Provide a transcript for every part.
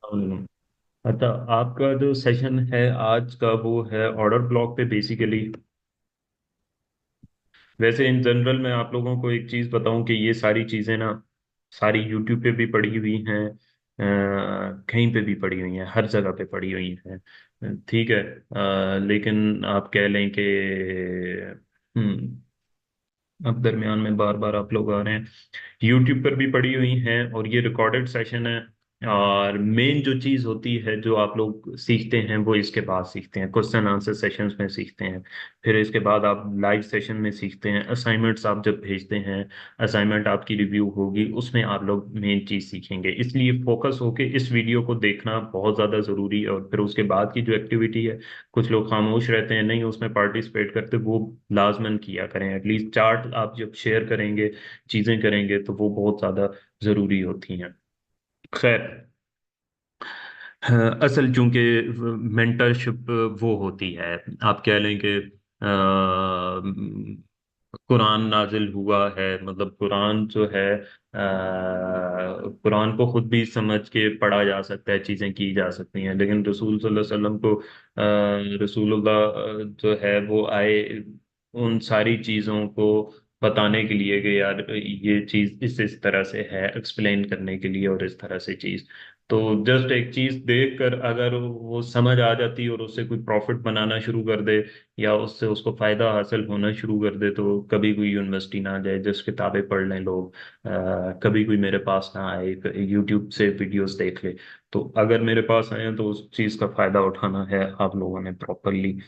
हम्म। अच्छा, आपका जो सेशन है आज का वो है ऑर्डर ब्लॉक पे बेसिकली। वैसे इन जनरल मैं आप लोगों को एक चीज़ बताऊं कि ये सारी चीज़ें ना सारी यूट्यूब पे भी पड़ी हुई हैं, कहीं पे भी पड़ी हुई हैं, हर जगह पे पड़ी हुई हैं। ठीक है। लेकिन आप कह लें कि अब दरमियान में बार बार आप लोग आ रहे हैं। यूट्यूब पर भी पड़ी हुई हैं और ये रिकॉर्डेड सेशन है। और मेन जो चीज़ होती है जो आप लोग सीखते हैं वो इसके बाद सीखते हैं, क्वेश्चन आंसर सेशंस में सीखते हैं। फिर इसके बाद आप लाइव सेशन में सीखते हैं, असाइनमेंट्स आप जब भेजते हैं, असाइनमेंट आपकी रिव्यू होगी, उसमें आप लोग मेन चीज़ सीखेंगे। इसलिए फोकस होके इस वीडियो को देखना बहुत ज़्यादा ज़रूरी है। और फिर उसके बाद की जो एक्टिविटी है, कुछ लोग खामोश रहते हैं, नहीं उसमें पार्टिसिपेट करते, वो लाजमन किया करें। एटलीस्ट चार्ट आप जब शेयर करेंगे, चीजें करेंगे, तो वो बहुत ज्यादा जरूरी होती हैं। खैर, असल चूंकि मेंटरशिप वो होती है, आप कह लें कि कुरान नाजिल हुआ है, मतलब कुरान जो है, कुरान को खुद भी समझ के पढ़ा जा सकता है, चीजें की जा सकती हैं, लेकिन रसूल सल्लल्लाहु अलैहि वसल्लम को रसूलुल्लाह जो है वो आए उन सारी चीजों को बताने के लिए कि यार ये चीज इस तरह से है, एक्सप्लेन करने के लिए, और इस तरह से चीज। तो जस्ट एक चीज देखकर अगर वो समझ आ जाती और उससे कोई प्रॉफिट बनाना शुरू कर दे, या उससे उसको फायदा हासिल होना शुरू कर दे, तो कभी कोई यूनिवर्सिटी ना जाए, जस्ट किताबें पढ़ लें लोग। कभी कोई मेरे पास ना आए, यूट्यूब से वीडियोस देख ले। तो अगर मेरे पास आए तो उस चीज का फायदा उठाना है आप लोगों ने प्रॉपरली।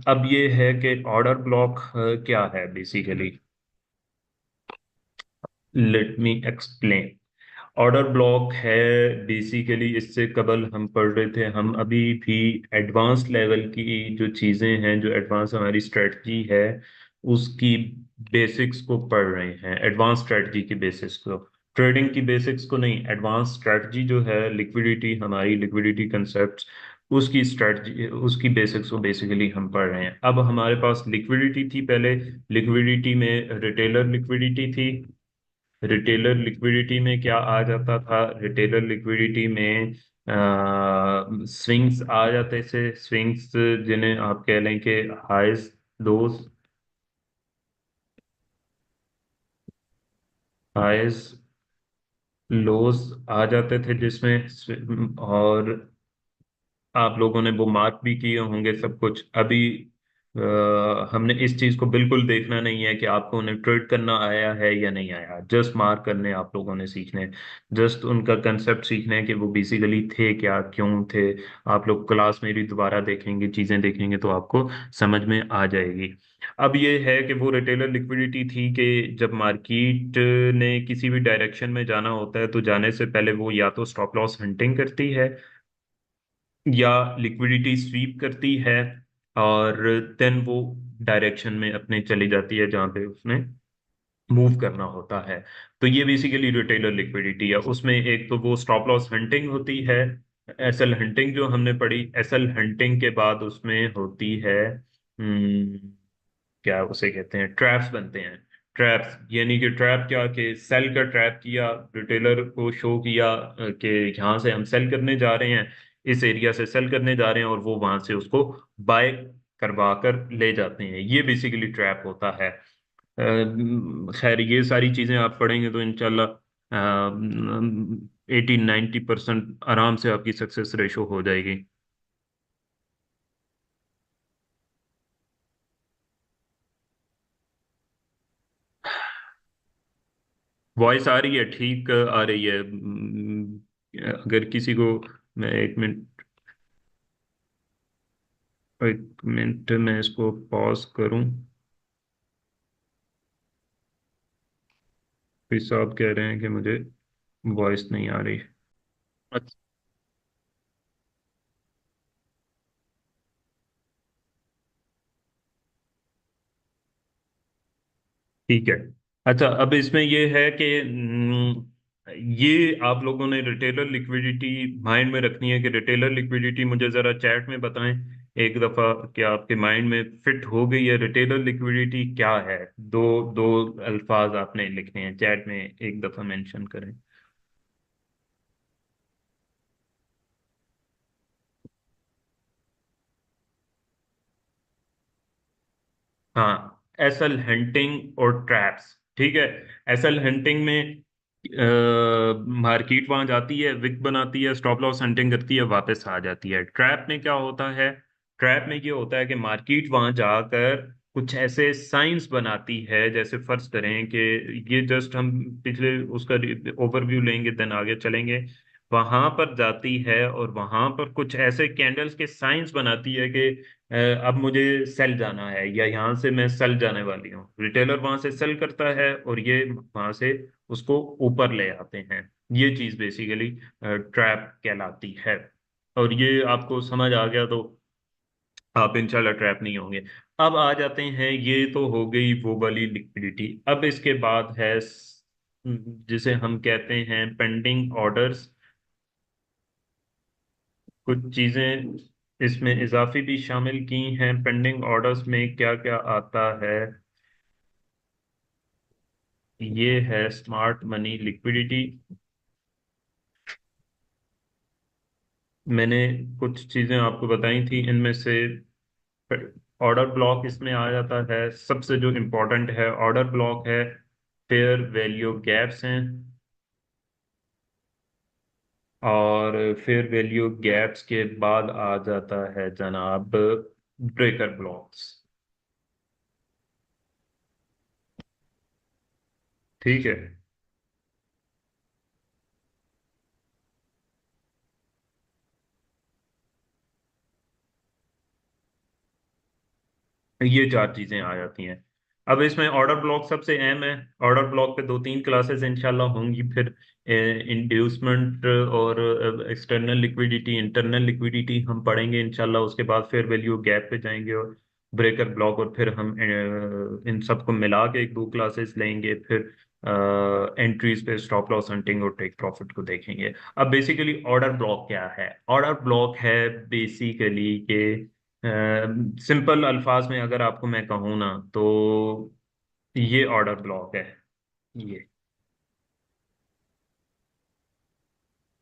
अब ये है कि ऑर्डर ब्लॉक क्या है basically. Let me explain. Order block है बेसिकली, इससे कबल हम पढ़ रहे थे, हम अभी भी एडवांस लेवल की जो चीज़ें हैं, जो एडवांस हमारी स्ट्रेटजी है, उसकी बेसिक्स को पढ़ रहे हैं। एडवांस स्ट्रेटजी की बेसिक्स को, ट्रेडिंग की बेसिक्स को नहीं, एडवांस स्ट्रेटजी जो है, लिक्विडिटी, हमारी लिक्विडिटी कंसेप्ट, उसकी स्ट्रेटजी, उसकी बेसिक्स को बेसिकली हम पढ़ रहे हैं। अब हमारे पास लिक्विडिटी थी पहले, लिक्विडिटी में रिटेलर लिक्विडिटी थी। रिटेलर लिक्विडिटी में क्या आ जाता था, रिटेलर लिक्विडिटी में स्विंग्स आ जाते थे, स्विंग्स जिन्हें आप कह लें कि हाइस, लोज, हाइस, लोज आ जाते थे जिसमें और आप लोगों ने वो मार्क भी किए होंगे सब कुछ। अभी हमने इस चीज को बिल्कुल देखना नहीं है कि आपको उन्हें ट्रेड करना आया है या नहीं आया, जस्ट मार्क करने आप लोगों ने सीखने हैं। जस्ट उनका कंसेप्ट सीखना है कि वो बेसिकली थे क्या, क्यों थे। आप लोग क्लास में भी दोबारा देखेंगे, चीजें देखेंगे, तो आपको समझ में आ जाएगी। अब ये है कि वो रिटेलर लिक्विडिटी थी कि जब मार्केट ने किसी भी डायरेक्शन में जाना होता है, तो जाने से पहले वो या तो स्टॉप लॉस हंटिंग करती है, या लिक्विडिटी स्वीप करती है, और देन वो डायरेक्शन में अपने चली जाती है जहां पे उसने मूव करना होता है। तो ये बेसिकली रिटेलर लिक्विडिटी है। उसमें एक तो वो स्टॉप लॉस हंटिंग होती है, एसएल हंटिंग जो हमने पढ़ी, एसएल हंटिंग के बाद उसमें होती है क्या उसे कहते हैं, ट्रैप्स बनते हैं। ट्रैप्स यानी कि ट्रैप क्या, कि सेल का ट्रैप किया, रिटेलर को शो किया कि यहाँ से हम सेल करने जा रहे हैं, इस एरिया से सेल करने जा रहे हैं, और वो वहां से उसको बाय करवा कर ले जाते हैं। ये बेसिकली ट्रैप होता है। खैर, ये सारी चीजें आप पढ़ेंगे तो इंशाल्लाह 80-90% आराम से आपकी सक्सेस रेशो हो जाएगी। वॉइस आ रही है, ठीक आ रही है। अगर किसी को, मैं एक मिनट में इसको पॉज करूं। फिर साहब कह रहे हैं कि मुझे वॉइस नहीं आ रही। अच्छा, ठीक है। अच्छा, अब इसमें ये है कि ये आप लोगों ने रिटेलर लिक्विडिटी माइंड में रखनी है कि रिटेलर लिक्विडिटी, मुझे जरा चैट में बताएं एक दफा, क्या आपके माइंड में फिट हो गई है रिटेलर लिक्विडिटी क्या है। दो दो अल्फाज आपने लिखने हैं, चैट में एक दफा मेंशन करें। हाँ, एसएल हंटिंग और ट्रैप्स, ठीक है। एसएल हंटिंग में मार्केट वहां जाती है, विक बनाती है, स्टॉप लॉस हंटिंग करती है, वापस आ जाती है। ट्रैप में क्या होता है? ट्रैप में ये होता है कि मार्केट वहां जाकर कुछ ऐसे साइंस बनाती है, जैसे फर्ज करें कि ये जस्ट हम पिछले उसका ओवरव्यू लेंगे, देन आगे चलेंगे। वहां पर जाती है और वहां पर कुछ ऐसे कैंडल्स के साइंस बनाती है कि अब मुझे सेल जाना है, या यहाँ से मैं सेल जाने वाली हूँ। रिटेलर वहां से सेल करता है और ये वहां से उसको ऊपर ले आते हैं। ये चीज बेसिकली ट्रैप कहलाती है। और ये आपको समझ आ गया तो आप इंशाल्लाह ट्रैप नहीं होंगे। अब आ जाते हैं, ये तो हो गई वो वाली लिक्विडिटी। अब इसके बाद है जिसे हम कहते हैं पेंडिंग ऑर्डर्स। कुछ चीजें इसमें इजाफी भी शामिल की हैं। पेंडिंग ऑर्डर्स में क्या क्या आता है? ये है स्मार्ट मनी लिक्विडिटी। मैंने कुछ चीजें आपको बताई थी, इनमें से ऑर्डर ब्लॉक इसमें आ जाता है। सबसे जो इम्पोर्टेंट है ऑर्डर ब्लॉक है, फेयर वैल्यू गैप्स हैं। और फेयर वैल्यू गैप्स के बाद आ जाता है जनाब ब्रेकर ब्लॉक्स। ठीक है। ये चार चीजें आ जाती हैं। अब इसमें ऑर्डर ब्लॉक सबसे अहम है। ऑर्डर ब्लॉक पे दो तीन क्लासेस इंशाल्लाह होंगी फिर। इंड्यूसमेंट और एक्सटर्नल लिक्विडिटी, इंटरनल लिक्विडिटी हम पढ़ेंगे इंशाल्लाह। उसके बाद फिर वैल्यू गैप पे जाएंगे और ब्रेकर ब्लॉक, और फिर हम इन सबको मिला के एक दो क्लासेस लेंगे। फिर एंट्रीज पे स्टॉप लॉस हंटिंग और टेक प्रॉफिट को देखेंगे। अब बेसिकली ऑर्डर ब्लॉक क्या है? ऑर्डर ब्लॉक है बेसिकली के सिंपल अल्फाज में अगर आपको मैं कहूँ ना, तो ये ऑर्डर ब्लॉक है। ये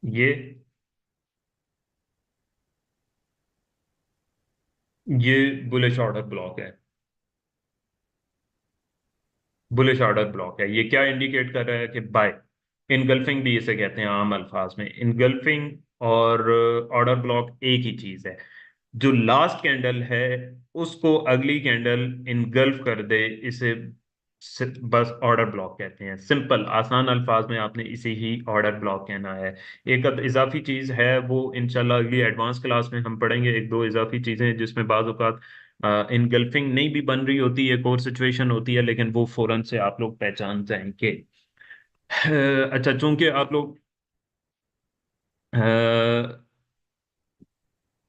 ये ये बुलिश ऑर्डर ब्लॉक है। बुलिश ऑर्डर ब्लॉक है। ये क्या इंडिकेट कर रहा है? कि बाय इनगल्फिंग भी इसे कहते हैं आम अल्फाज में। इनगल्फिंग और ऑर्डर ब्लॉक एक ही चीज है। जो लास्ट कैंडल है उसको अगली कैंडल इनगल्फ कर दे, इसे बस ऑर्डर ब्लॉक कहते हैं। सिंपल आसान अल्फाज में आपने इसे ही ऑर्डर ब्लॉक कहना है। एक इजाफी चीज है, वो इंशाल्लाह अगली एडवांस क्लास में हम पढ़ेंगे। एक दो इजाफी चीजें जिसमें बाज औक़ात इनगल्फिंग नहीं भी बन रही होती है, एक और सिचुएशन होती है, लेकिन वो फौरन से आप लोग पहचान जाएंगे। अच्छा, चूंकि आप लोग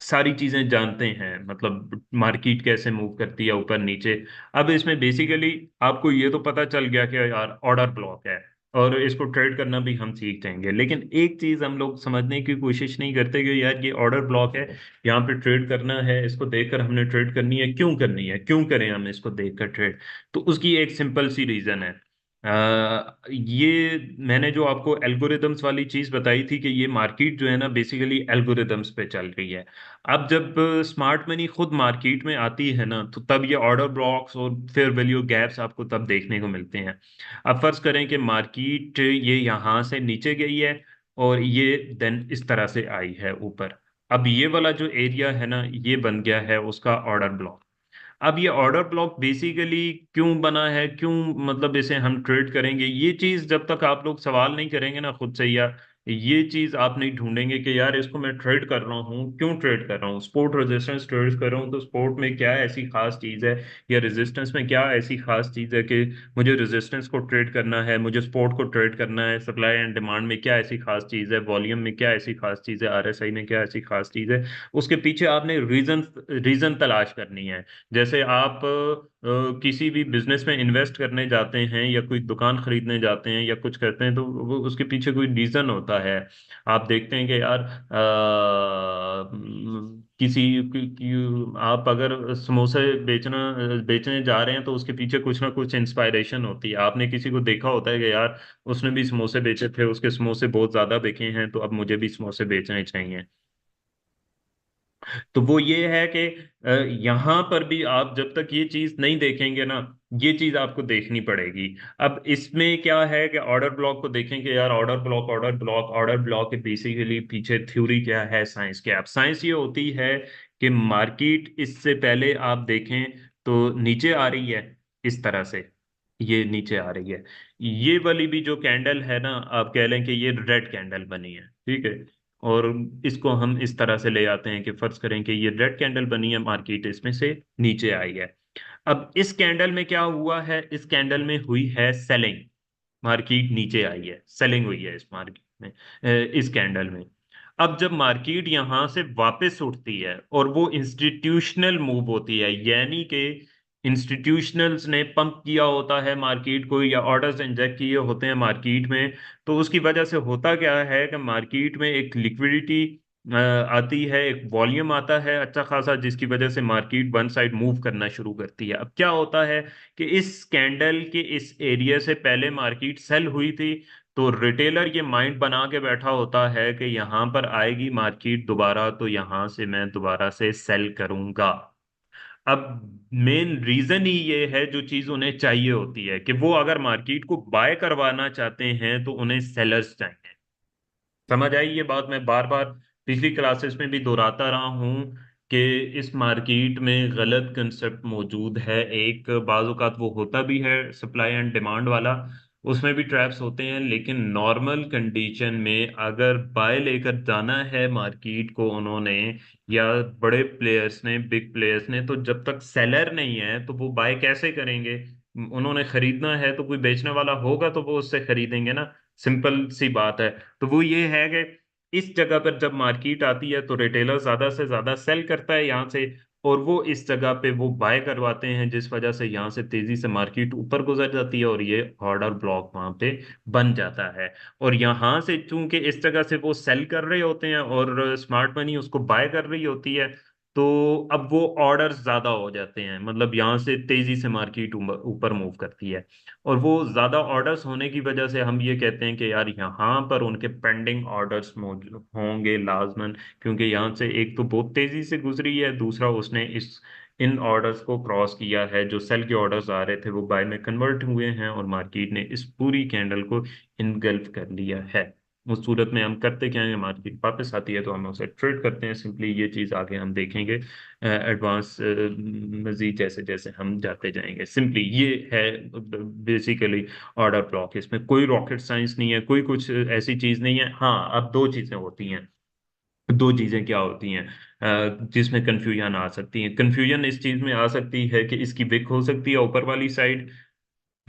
सारी चीजें जानते हैं, मतलब मार्केट कैसे मूव करती है ऊपर नीचे। अब इसमें बेसिकली आपको ये तो पता चल गया कि यार ऑर्डर ब्लॉक है, और इसको ट्रेड करना भी हम सीख जाएंगे। लेकिन एक चीज हम लोग समझने की कोशिश नहीं करते कि यार ये ऑर्डर ब्लॉक है, यहाँ पे ट्रेड करना है, इसको देखकर हमने ट्रेड करनी है। क्यों करनी है, क्यों करें हम इसको देखकर ट्रेड? तो उसकी एक सिंपल सी रीजन है। ये मैंने जो आपको एल्गोरिदम्स वाली चीज बताई थी कि ये मार्केट जो है ना बेसिकली एल्गोरिदम्स पे चल रही है। अब जब स्मार्ट मनी खुद मार्केट में आती है ना, तो तब ये ऑर्डर ब्लॉक्स और फेयर वैल्यू गैप्स आपको तब देखने को मिलते हैं। अब फर्ज करें कि मार्केट ये यहाँ से नीचे गई है और ये देन इस तरह से आई है ऊपर। अब ये वाला जो एरिया है ना, ये बन गया है उसका ऑर्डर ब्लॉक। अब ये ऑर्डर ब्लॉक बेसिकली क्यों बना है, क्यों मतलब इसे हम ट्रेड करेंगे, ये चीज जब तक आप लोग सवाल नहीं करेंगे ना खुद से, या ये चीज आप नहीं ढूंढेंगे कि यार इसको मैं ट्रेड कर रहा हूँ, क्यों ट्रेड कर रहा हूँ, सपोर्ट रेजिस्टेंस ट्रेड कर रहा हूँ, तो सपोर्ट में क्या ऐसी खास चीज है, या रेजिस्टेंस में क्या ऐसी खास चीज है कि मुझे रेजिस्टेंस को ट्रेड करना है, मुझे सपोर्ट को ट्रेड करना है। सप्लाई एंड डिमांड में क्या ऐसी खास चीज है, वॉल्यूम में क्या ऐसी खास चीज है, आरएसआई में क्या ऐसी खास चीज है। उसके पीछे आपने रीजन रीजन तलाश करनी है। जैसे आप किसी भी बिजनेस में इन्वेस्ट करने जाते हैं, या कोई दुकान खरीदने जाते हैं, या कुछ करते हैं, तो वो उसके पीछे कोई रीजन होता है। आप देखते हैं कि यार किसी आप अगर समोसे बेचने जा रहे हैं, तो उसके पीछे कुछ ना कुछ इंस्पायरेशन होती है। आपने किसी को देखा होता है कि यार उसने भी समोसे बेचे थे, उसके समोसे बहुत ज्यादा बिके हैं, तो अब मुझे भी समोसे बेचने चाहिए। तो वो ये है कि यहाँ पर भी आप जब तक ये चीज नहीं देखेंगे ना, ये चीज आपको देखनी पड़ेगी। अब इसमें क्या है कि ऑर्डर ब्लॉक को देखेंगे यार, order block order block order block के बेसिकली पीछे थ्योरी क्या है, साइंस क्या है। अब साइंस ये होती है कि मार्केट इससे पहले आप देखें तो नीचे आ रही है इस तरह से, ये नीचे आ रही है। ये वाली भी जो कैंडल है ना, आप कह लें कि ये रेड कैंडल बनी है, ठीक है। और इसको हम इस तरह से ले आते हैं कि फर्ज करें कि ये रेड कैंडल बनी है, मार्केट इसमें से नीचे आई है। अब इस कैंडल में क्या हुआ है, इस कैंडल में हुई है सेलिंग, मार्केट नीचे आई है, सेलिंग हुई है इस मार्केट में, इस कैंडल में। अब जब मार्केट यहां से वापस उठती है और वो इंस्टीट्यूशनल मूव होती है, यानी कि इंस्टीट्यूशनल्स ने पंप किया होता है मार्केट को, या ऑर्डर्स इंजेक्ट किए होते हैं मार्केट में, तो उसकी वजह से होता क्या है कि मार्केट में एक लिक्विडिटी आती है, एक वॉल्यूम आता है अच्छा खासा, जिसकी वजह से मार्केट वन साइड मूव करना शुरू करती है। अब क्या होता है कि इस कैंडल के इस एरिया से पहले मार्केट सेल हुई थी, तो रिटेलर ये माइंड बना के बैठा होता है कि यहां पर आएगी मार्केट दोबारा, तो यहां से मैं दोबारा से सेल करूंगा। अब मेन रीजन ही ये है, जो चीज उन्हें चाहिए होती है कि वो अगर मार्केट को बाय करवाना चाहते हैं तो उन्हें सेलर्स चाहिए। समझ आई ये बात? मैं बार बार पिछली क्लासेस में भी दोहराता रहा हूं कि इस मार्केट में गलत कंसेप्ट मौजूद है। एक बाज़ औक़ात वो होता भी है सप्लाई एंड डिमांड वाला, उसमें भी ट्रैप्स होते हैं, लेकिन नॉर्मल कंडीशन में अगर बाय लेकर जाना है मार्केट को उन्होंने, या बड़े प्लेयर्स ने, बिग प्लेयर्स ने, तो जब तक सेलर नहीं है तो वो बाय कैसे करेंगे? उन्होंने खरीदना है तो कोई बेचने वाला होगा तो वो उससे खरीदेंगे ना, सिंपल सी बात है। तो वो ये है कि इस जगह पर जब मार्केट आती है तो रिटेलर ज्यादा से ज्यादा सेल करता है यहाँ से, और वो इस जगह पे वो बाय करवाते हैं, जिस वजह से यहाँ से तेजी से मार्केट ऊपर गुजर जाती है और ये ऑर्डर ब्लॉक वहां पे बन जाता है। और यहाँ से चूंकि इस जगह से वो सेल कर रहे होते हैं और स्मार्ट मनी उसको बाय कर रही होती है, तो अब वो ऑर्डर्स ज्यादा हो जाते हैं, मतलब यहाँ से तेजी से मार्केट ऊपर मूव करती है। और वो ज्यादा ऑर्डर्स होने की वजह से हम ये कहते हैं कि यार यहाँ पर उनके पेंडिंग ऑर्डर्स मौजूद होंगे लाजमन, क्योंकि यहाँ से एक तो बहुत तेजी से गुजरी है, दूसरा उसने इस इन ऑर्डर्स को क्रॉस किया है, जो सेल के ऑर्डर्स आ रहे थे वो बाय में कन्वर्ट हुए हैं, और मार्केट ने इस पूरी कैंडल को इनगल्फ कर लिया है। उस सूरत में हम करते क्या है, मार्केट वापस आती है तो हम उसे ट्रेड करते हैं सिंपली। ये चीज़ आगे हम देखेंगे एडवांस मजीद जैसे जैसे हम जाते जाएंगे। सिंपली ये है बेसिकली ऑर्डर ब्लॉक। इसमें कोई रॉकेट साइंस नहीं है, कोई कुछ ऐसी चीज नहीं है। हाँ, अब दो चीजें होती हैं। दो चीजें क्या होती हैं जिसमें कंफ्यूजन आ सकती है? कंफ्यूजन इस चीज में आ सकती है कि इसकी विक हो सकती है ऊपर वाली साइड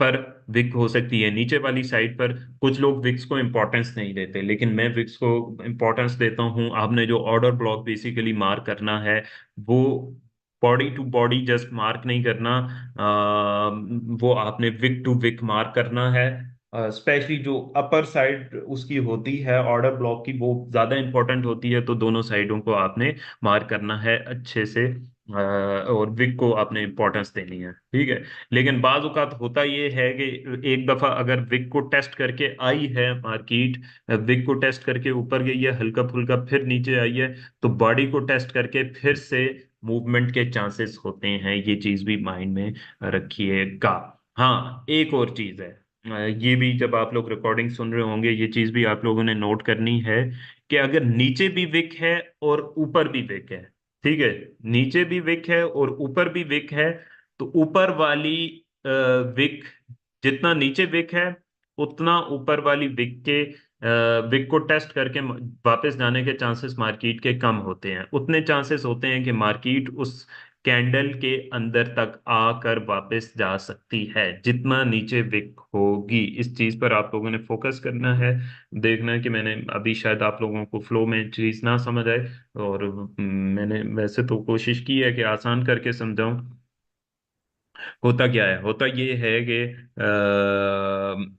पर, विक हो सकती है नीचे वाली साइड पर। कुछ लोग विक्स को इंपॉर्टेंस नहीं देते, लेकिन मैं विक्स को इंपॉर्टेंस देता हूँ। आपने जो ऑर्डर ब्लॉक बेसिकली मार्क करना है, वो body to body just mark नहीं करना, वो आपने विक टू विक मार्क करना है। स्पेशली जो अपर साइड उसकी होती है ऑर्डर ब्लॉक की, वो ज्यादा इंपॉर्टेंट होती है, तो दोनों साइडों को आपने मार्क करना है अच्छे से, और विक को आपने इंपॉर्टेंस देनी है, ठीक है। लेकिन बाज औक़ात होता ये है कि एक दफा अगर विक को टेस्ट करके आई है मार्केट, विक को टेस्ट करके ऊपर गई है हल्का फुल्का, फिर नीचे आई है, तो बॉडी को टेस्ट करके फिर से मूवमेंट के चांसेस होते हैं। ये चीज भी माइंड में रखिएगा। हाँ, एक और चीज है, ये भी जब आप लोग रिकॉर्डिंग सुन रहे होंगे ये चीज भी आप लोगों ने नोट करनी है, कि अगर नीचे भी विक है और ऊपर भी विक है, ठीक है, नीचे भी विक है और ऊपर भी विक है, तो ऊपर वाली विक, जितना नीचे विक है उतना ऊपर वाली विक के विक को टेस्ट करके वापस जाने के चांसेस मार्केट के कम होते हैं। उतने चांसेस होते हैं कि मार्केट उस कैंडल के अंदर तक आकर वापस जा सकती है जितना नीचे विक होगी। इस चीज पर आप लोगों ने फोकस करना है, देखना है कि मैंने अभी शायद आप लोगों को फ्लो में चीज ना समझ आए, और मैंने वैसे तो कोशिश की है कि आसान करके समझाऊं। होता क्या है, होता ये है कि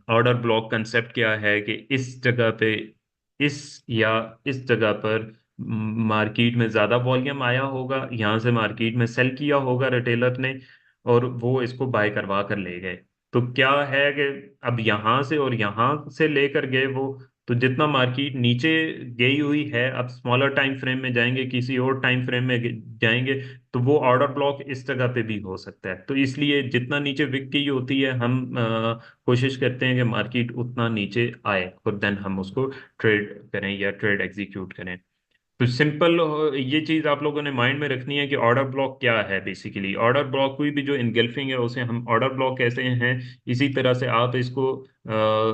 ऑर्डर ब्लॉक कंसेप्ट क्या है कि इस जगह पे, इस या इस जगह पर मार्केट में ज्यादा वॉल्यूम आया होगा, यहाँ से मार्केट में सेल किया होगा रिटेलर ने, और वो इसको बाय करवा कर ले गए। तो क्या है कि अब यहाँ से और यहाँ से लेकर गए वो, तो जितना मार्केट नीचे गई हुई है, अब स्मॉलर टाइम फ्रेम में जाएंगे, किसी और टाइम फ्रेम में जाएंगे, तो वो ऑर्डर ब्लॉक इस जगह पे भी हो सकता है। तो इसलिए जितना नीचे विक गई होती है, हम कोशिश करते हैं कि मार्केट उतना नीचे आए, और देन हम उसको ट्रेड करें या ट्रेड एग्जीक्यूट करें। तो सिंपल ये चीज आप लोगों ने माइंड में रखनी है कि ऑर्डर ब्लॉक क्या है। बेसिकली ऑर्डर ब्लॉक कोई भी जो इनगल्फिंग है उसे हम ऑर्डर ब्लॉक कहते हैं। इसी तरह से आप इसको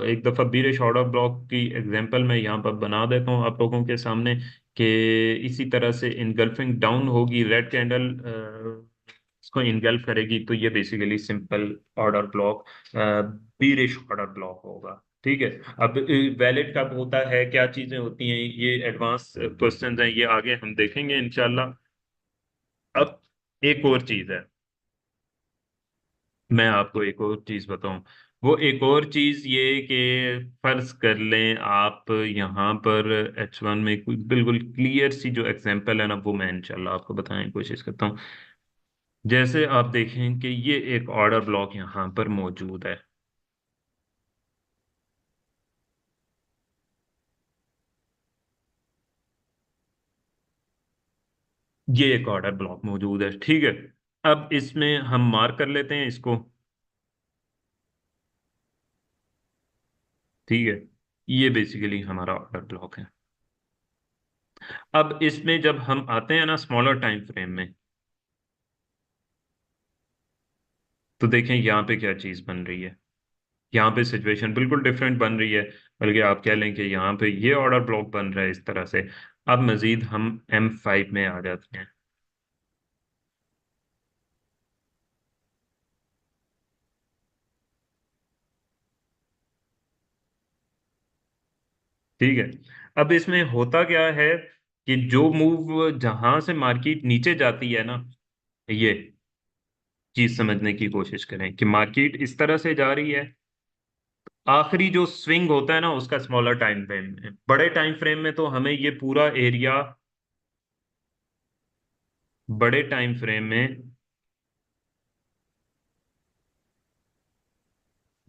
एक दफा बीरिश ऑर्डर ब्लॉक की एग्जांपल मैं यहाँ पर बना देता हूँ आप लोगों के सामने, कि इसी तरह से इनगल्फिंग डाउन होगी, रेड कैंडल इसको इनगल्फ करेगी, तो ये basically simple order block, bearish order block होगा। ठीक है। अब वैलिड कब होता है, क्या चीजें होती हैं, ये एडवांस क्वेश्चंस हैं, ये आगे हम देखेंगे इंशाल्लाह। अब एक और चीज है, मैं आपको एक और चीज बताऊं। वो एक और चीज ये कि फर्ज कर लें आप यहाँ पर H1 में कोई बिल्कुल क्लियर सी जो एग्जांपल है ना, वो मैं इंशाल्लाह आपको बताने की कोशिश करता हूँ। जैसे आप देखें कि ये एक ऑर्डर ब्लॉक यहाँ पर मौजूद है। ये एक ऑर्डर ब्लॉक मौजूद है, ठीक है। अब इसमें हम मार्क कर लेते हैं इसको। ठीक है, ये बेसिकली हमारा ऑर्डर ब्लॉक है। अब इसमें जब हम आते हैं ना स्मॉलर टाइम फ्रेम में, तो देखें यहाँ पे क्या चीज बन रही है। यहाँ पे सिचुएशन बिल्कुल डिफरेंट बन रही है। बल्कि आप कह लें कि यहाँ पे ये ऑर्डर ब्लॉक बन रहा है इस तरह से। अब मजीद हम M5 में आ जाते हैं। ठीक है। अब इसमें होता क्या है कि जो मूव जहां से मार्केट नीचे जाती है ना, ये चीज समझने की कोशिश करें कि मार्केट इस तरह से जा रही है। आखिरी जो स्विंग होता है ना उसका स्मॉलर टाइम फ्रेम में, बड़े टाइम फ्रेम में तो हमें ये पूरा एरिया, बड़े टाइम फ्रेम में,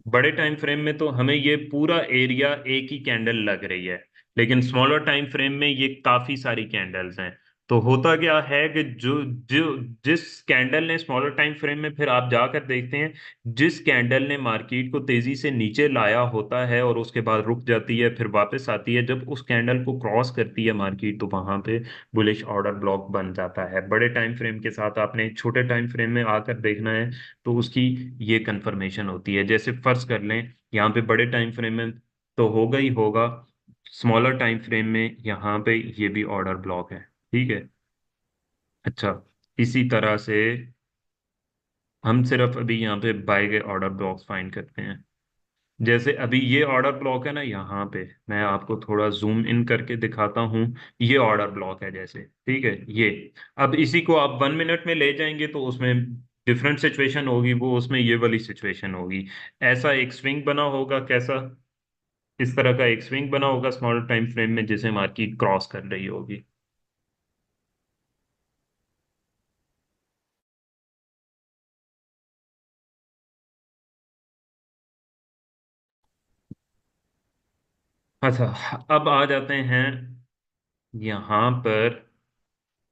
बड़े टाइम फ्रेम में तो हमें ये पूरा एरिया एक ही कैंडल लग रही है। लेकिन स्मॉलर टाइम फ्रेम में ये काफी सारी कैंडल्स हैं। तो होता क्या है कि जो जो जिस कैंडल ने स्मॉलर टाइम फ्रेम में, फिर आप जाकर देखते हैं, जिस कैंडल ने मार्केट को तेजी से नीचे लाया होता है और उसके बाद रुक जाती है फिर वापस आती है, जब उस कैंडल को क्रॉस करती है मार्केट, तो वहां पे बुलिश ऑर्डर ब्लॉक बन जाता है। बड़े टाइम फ्रेम के साथ आपने छोटे टाइम फ्रेम में आकर देखना है, तो उसकी ये कंफर्मेशन होती है। जैसे फर्ज कर लें यहाँ पे बड़े टाइम फ्रेम में तो होगा ही होगा, स्मॉलर टाइम फ्रेम में यहाँ पे ये भी ऑर्डर ब्लॉक है। ठीक है। अच्छा, इसी तरह से हम सिर्फ अभी यहाँ पे बाय के ऑर्डर ब्लॉक्स फाइंड करते हैं। जैसे अभी ये ऑर्डर ब्लॉक है ना, यहाँ पे मैं आपको थोड़ा जूम इन करके दिखाता हूँ। ये ऑर्डर ब्लॉक है जैसे, ठीक है ये। अब इसी को आप 1 मिनट में ले जाएंगे तो उसमें डिफरेंट सिचुएशन होगी, वो उसमें ये वाली सिचुएशन होगी। ऐसा एक स्विंग बना होगा, कैसा, इस तरह का एक स्विंग बना होगा स्मॉल टाइम फ्रेम में, जिसे मार्केट क्रॉस कर रही होगी। अच्छा, अब आ जाते हैं यहाँ पर,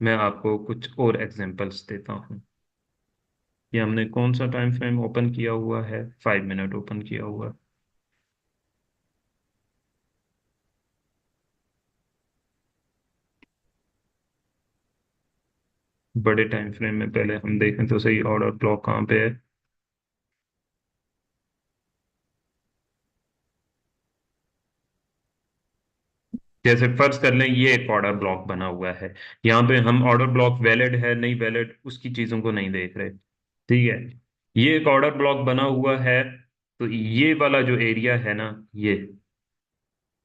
मैं आपको कुछ और एग्जांपल्स देता हूँ। ये हमने कौन सा टाइम फ्रेम ओपन किया हुआ है, 5 मिनट ओपन किया हुआ है। बड़े टाइम फ्रेम में पहले हम देखें तो सही ऑर्डर ब्लॉक कहाँ पे है। जैसे फर्ज कर लें ये एक ऑर्डर ब्लॉक बना हुआ है, यहाँ पे हम ऑर्डर ब्लॉक वैलिड है नहीं वैलिड उसकी चीजों को नहीं देख रहे। ठीक है, ये एक ऑर्डर ब्लॉक बना हुआ है। तो ये वाला जो एरिया है ना, ये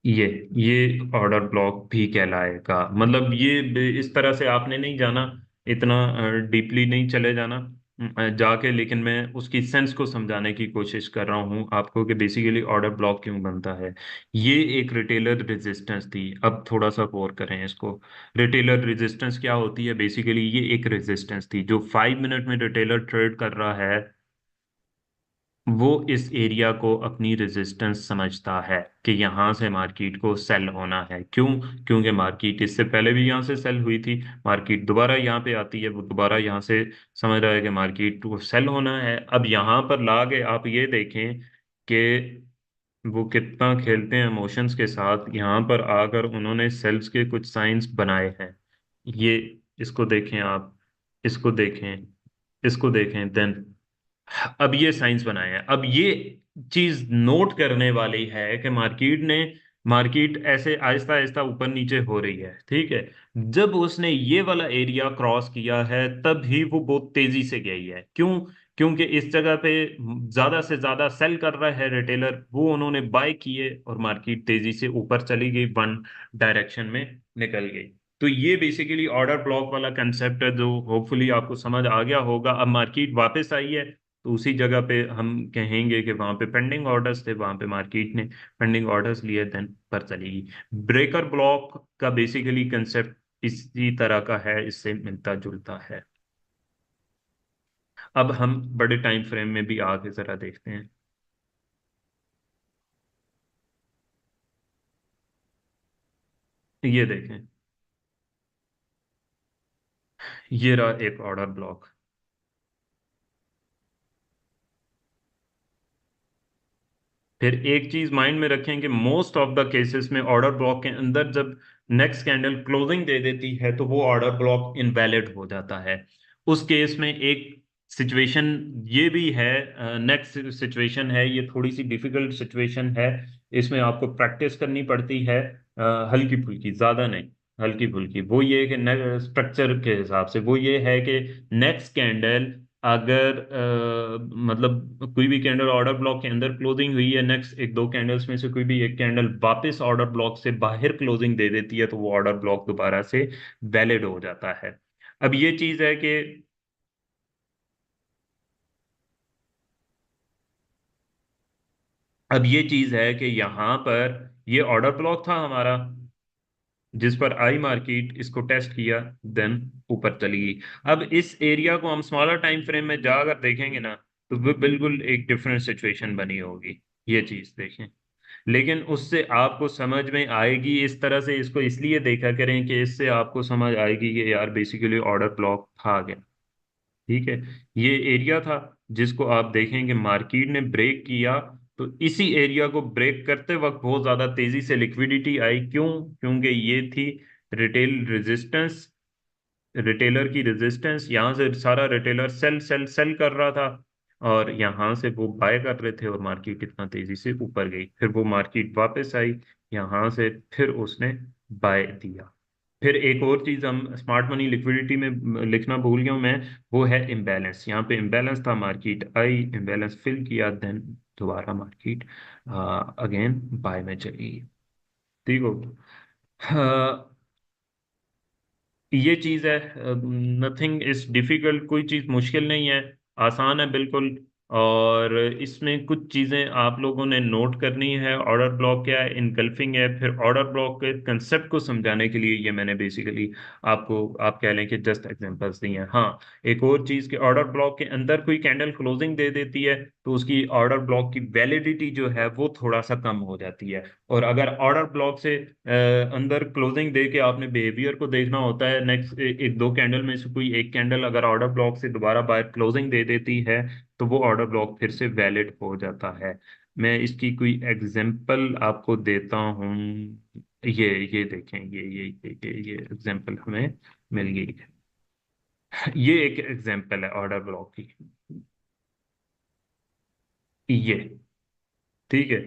ये ऑर्डर ब्लॉक भी कहलाएगा। मतलब ये इस तरह से आपने नहीं जाना, इतना डीपली नहीं चले जाना जाके, लेकिन मैं उसकी सेंस को समझाने की कोशिश कर रहा हूँ आपको कि बेसिकली ऑर्डर ब्लॉक क्यों बनता है। ये एक रिटेलर रेजिस्टेंस थी। अब थोड़ा सा गौर करें इसको। रिटेलर रेजिस्टेंस क्या होती है, बेसिकली ये एक रेजिस्टेंस थी जो 5 मिनट में रिटेलर ट्रेड कर रहा है। वो इस एरिया को अपनी रेजिस्टेंस समझता है कि यहाँ से मार्केट को सेल होना है। क्यों? क्योंकि मार्केट इससे पहले भी यहाँ से सेल हुई थी, मार्केट दोबारा यहाँ पे आती है, वो दोबारा यहाँ से समझ रहा है कि मार्केट को सेल होना है। अब यहाँ पर ला के आप ये देखें कि वो कितना खेलते हैं इमोशंस के साथ। यहाँ पर आकर उन्होंने सेल्स के कुछ साइंस बनाए हैं। ये, इसको देखें आप, इसको देखें, इसको देखें, देन अब ये साइंस बनाए हैं। अब ये चीज नोट करने वाली है कि मार्केट ऐसे आहिस्ता आहिस्ता ऊपर नीचे हो रही है, ठीक है। जब उसने ये वाला एरिया क्रॉस किया है तब ही वो बहुत तेजी से गई है। क्यों? क्योंकि इस जगह पे ज्यादा से ज्यादा सेल कर रहा है रिटेलर, वो उन्होंने बाय किए और मार्केट तेजी से ऊपर चली गई, वन डायरेक्शन में निकल गई। तो ये बेसिकली ऑर्डर ब्लॉक वाला कंसेप्ट है, जो होपफुली आपको समझ आ गया होगा। अब मार्केट वापस आई है तो उसी जगह पे हम कहेंगे कि वहां पे पेंडिंग ऑर्डर्स थे, वहां पे मार्केट ने पेंडिंग ऑर्डर्स लिए, देन पर चलेगी। ब्रेकर ब्लॉक का बेसिकली कंसेप्ट इसी तरह का है, इससे मिलता जुलता है। अब हम बड़े टाइम फ्रेम में भी आगे जरा देखते हैं। ये देखें, ये रहा एक ऑर्डर ब्लॉक। फिर एक चीज माइंड में रखें कि मोस्ट ऑफ द केसेस में ऑर्डर ब्लॉक के अंदर जब नेक्स्ट कैंडल क्लोजिंग दे देती है तो वो ऑर्डर ब्लॉक इनवैलिड हो जाता है। उस केस में एक सिचुएशन ये भी है, नेक्स्ट सिचुएशन है, ये थोड़ी सी डिफिकल्ट सिचुएशन है। इसमें आपको प्रैक्टिस करनी पड़ती है, हल्की फुल्की, ज्यादा नहीं, हल्की फुल्की। वो ये कि स्ट्रक्चर के हिसाब से वो ये है कि नेक्स्ट कैंडल अगर मतलब कोई भी कैंडल ऑर्डर ब्लॉक के अंदर क्लोजिंग हुई है, नेक्स्ट एक दो कैंडल्स में से कोई भी एक कैंडल वापस ऑर्डर ब्लॉक से बाहर क्लोजिंग दे देती है तो वो ऑर्डर ब्लॉक दोबारा से वैलिड हो जाता है। अब ये चीज है कि अब ये चीज है कि यहाँ पर ये ऑर्डर ब्लॉक था हमारा, जिस पर आई मार्केट इसको टेस्ट किया, देन ऊपर चली गई। अब इस एरिया को हम स्मॉलर टाइम फ्रेम में जाकर देखेंगे ना, तो वो बिल्कुल एक डिफरेंट सिचुएशन बनी होगी। ये चीज देखें, लेकिन उससे आपको समझ में आएगी। इस तरह से इसको इसलिए देखा करें कि इससे आपको समझ आएगी कि यार बेसिकली ऑर्डर ब्लॉक था क्या, ठीक है। ये एरिया था जिसको आप देखेंगे मार्केट ने ब्रेक किया, तो इसी एरिया को ब्रेक करते वक्त बहुत ज्यादा तेजी से लिक्विडिटी आई। क्यों? क्योंकि ये थी रिटेल रेजिस्टेंस, रिटेलर की रेजिस्टेंस। यहाँ से सारा रिटेलर सेल सेल सेल कर रहा था और यहाँ से वो बाय कर रहे थे और मार्केट इतना तेजी से ऊपर गई। फिर वो मार्केट वापस आई, यहाँ से फिर उसने बाय दिया। फिर एक और चीज हम स्मार्ट मनी लिक्विडिटी में लिखना भूल गया हूं मैं, वो है इम्बैलेंस। यहाँ पे इम्बैलेंस था, मार्केट आई, इम्बैलेंस फिल किया, देन दोबारा मार्केट अगेन बाय में चली गई। ठीक हो? ये चीज है, नथिंग इज डिफिकल्ट, कोई चीज मुश्किल नहीं है, आसान है बिल्कुल। और इसमें कुछ चीजें आप लोगों ने नोट करनी है। ऑर्डर ब्लॉक क्या है, इनकल्फिंग है, फिर ऑर्डर ब्लॉक के कंसेप्ट को समझाने के लिए ये मैंने बेसिकली आपको, आप कह लें कि जस्ट एग्जांपल्स दी हैं। हाँ, एक और चीज के ऑर्डर ब्लॉक के अंदर कोई कैंडल क्लोजिंग दे देती है तो उसकी ऑर्डर ब्लॉक की वैलिडिटी जो है वो थोड़ा सा कम हो जाती है। और अगर ऑर्डर ब्लॉक से अंदर क्लोजिंग दे के आपने बिहेवियर को देखना होता है, नेक्स्ट एक दो कैंडल में से कोई एक कैंडल अगर ऑर्डर ब्लॉक से दोबारा बाय क्लोजिंग दे देती है तो वो ऑर्डर ब्लॉक फिर से वैलिड हो जाता है। मैं इसकी कोई एग्जांपल आपको देता हूँ। ये देखें, ये एग्जांपल हमें मिल गई है। ये एक एग्जांपल है ऑर्डर ब्लॉक की, ये, ठीक है।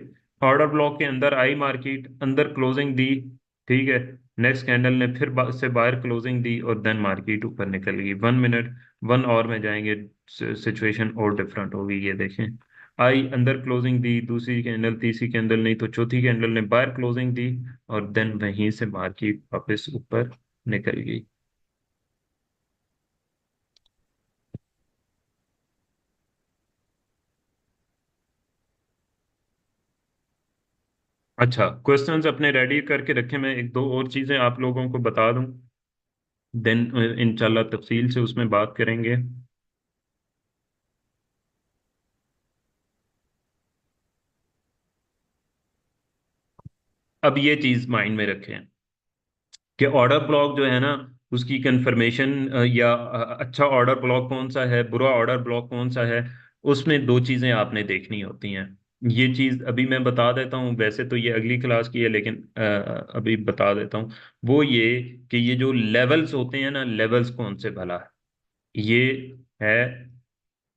ऑर्डर ब्लॉक के अंदर आई मार्केट, अंदर क्लोजिंग दी, ठीक है। नेक्स्ट कैंडल ने फिर से बाहर क्लोजिंग दी और देन मार्केट ऊपर निकल गई। 1 मिनट, 1 आवर में जाएंगे, सिचुएशन और डिफरेंट होगी। ये देखें, आई अंदर क्लोजिंग दी, दूसरी कैंडल, तीसरी कैंडल नहीं तो चौथी कैंडल ने बाहर क्लोजिंग दी और देन वहीं से मार्केट वापस ऊपर निकल गई। अच्छा, क्वेश्चंस अपने रेडी करके रखें, मैं एक दो और चीजें आप लोगों को बता दूं, देन इंशाल्लाह तफसील से उसमें बात करेंगे। अब ये चीज माइंड में रखें कि ऑर्डर ब्लॉक जो है ना, उसकी कंफर्मेशन या अच्छा ऑर्डर ब्लॉक कौन सा है, बुरा ऑर्डर ब्लॉक कौन सा है, उसमें दो चीजें आपने देखनी होती हैं। ये चीज अभी मैं बता देता हूँ, वैसे तो ये अगली क्लास की है, लेकिन अभी बता देता हूँ। वो ये कि ये जो लेवल्स होते हैं ना, लेवल्स कौन से भला है, ये है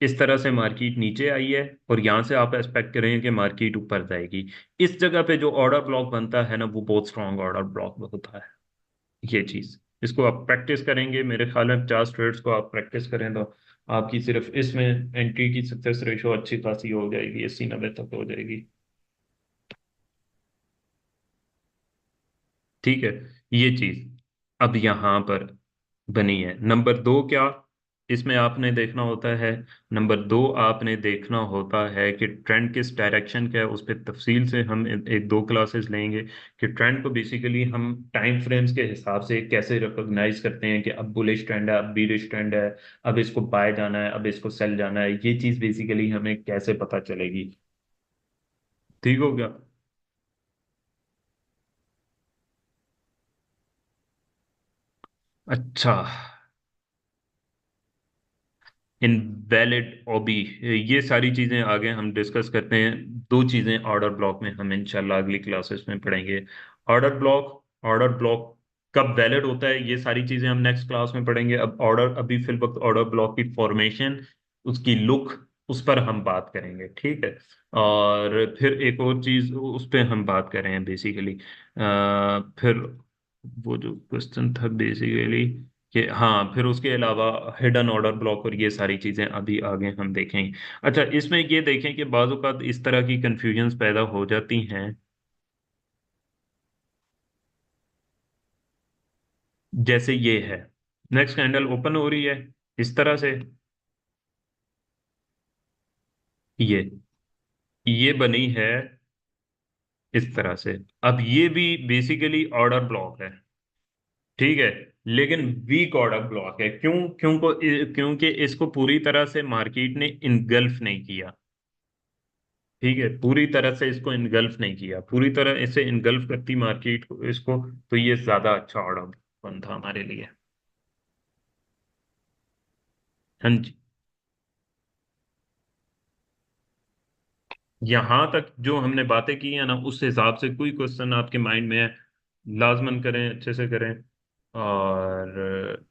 इस तरह से मार्केट नीचे आई है और यहाँ से आप एक्सपेक्ट करें कि मार्केट ऊपर जाएगी। इस जगह पे जो ऑर्डर ब्लॉक बनता है ना, वो बहुत स्ट्रांग ऑर्डर ब्लॉक होता है। ये चीज, इसको आप प्रैक्टिस करेंगे, मेरे ख्याल में 50 ट्रेड्स को आप प्रैक्टिस करें तो आपकी सिर्फ इसमें एंट्री की सक्सेस रेशो अच्छी खासी हो जाएगी, 80-90 तक हो जाएगी। ठीक है, ये चीज अब यहाँ पर बनी है। नंबर दो क्या इसमें आपने देखना होता है, नंबर दो आपने देखना होता है कि ट्रेंड किस डायरेक्शन का है। उस पर तफसील से हम एक दो क्लासेस लेंगे कि ट्रेंड को बेसिकली हम टाइम फ्रेम्स के हिसाब से कैसे रिकॉग्नाइज करते हैं कि अब बुलिश ट्रेंड है, अब बीरिश ट्रेंड है, अब इसको बाय जाना है, अब इसको सेल जाना है। ये चीज बेसिकली हमें कैसे पता चलेगी। ठीक हो गया। अच्छा, इनवैलिड ओबी, ये सारी चीजें आगे हम डिस्कस करते हैं। दो चीजें ऑर्डर ब्लॉक में हम इंशाल्लाह अगली क्लासेस में पढ़ेंगे। ऑर्डर ब्लॉक कब वैलिड होता है, ये सारी चीजें हम नेक्स्ट क्लास में पढ़ेंगे। अब ऑर्डर, अभी फिल वक्त ऑर्डर ब्लॉक की फॉर्मेशन, उसकी लुक, उस पर हम बात करेंगे, ठीक है। और फिर एक और चीज उस पर हम बात करें बेसिकली, फिर वो जो क्वेश्चन था बेसिकली कि हाँ, फिर उसके अलावा हिडन ऑर्डर ब्लॉक और ये सारी चीजें अभी आगे हम देखेंगे। अच्छा, इसमें ये देखें कि बाज़ औक़ात इस तरह की कंफ्यूजन्स पैदा हो जाती हैं, जैसे ये है, नेक्स्ट कैंडल ओपन हो रही है इस तरह से, ये ये बनी है इस तरह से। अब ये भी बेसिकली ऑर्डर ब्लॉक है, ठीक है, लेकिन वीक ऑर्डर ब्लॉक है। क्योंकि इसको पूरी तरह से मार्केट ने इनगल्फ नहीं किया। ठीक है, पूरी तरह से इसको इनगल्फ नहीं किया, पूरी तरह इसे इनगल्फ करती मार्केट को इसको, तो ये ज्यादा अच्छा ऑर्डर बन था हमारे लिए। हाँ जी। यहाँ तक जो हमने बातें की है ना, उस हिसाब से कोई क्वेश्चन आपके माइंड में है, लाजमन करें, अच्छे से करें। और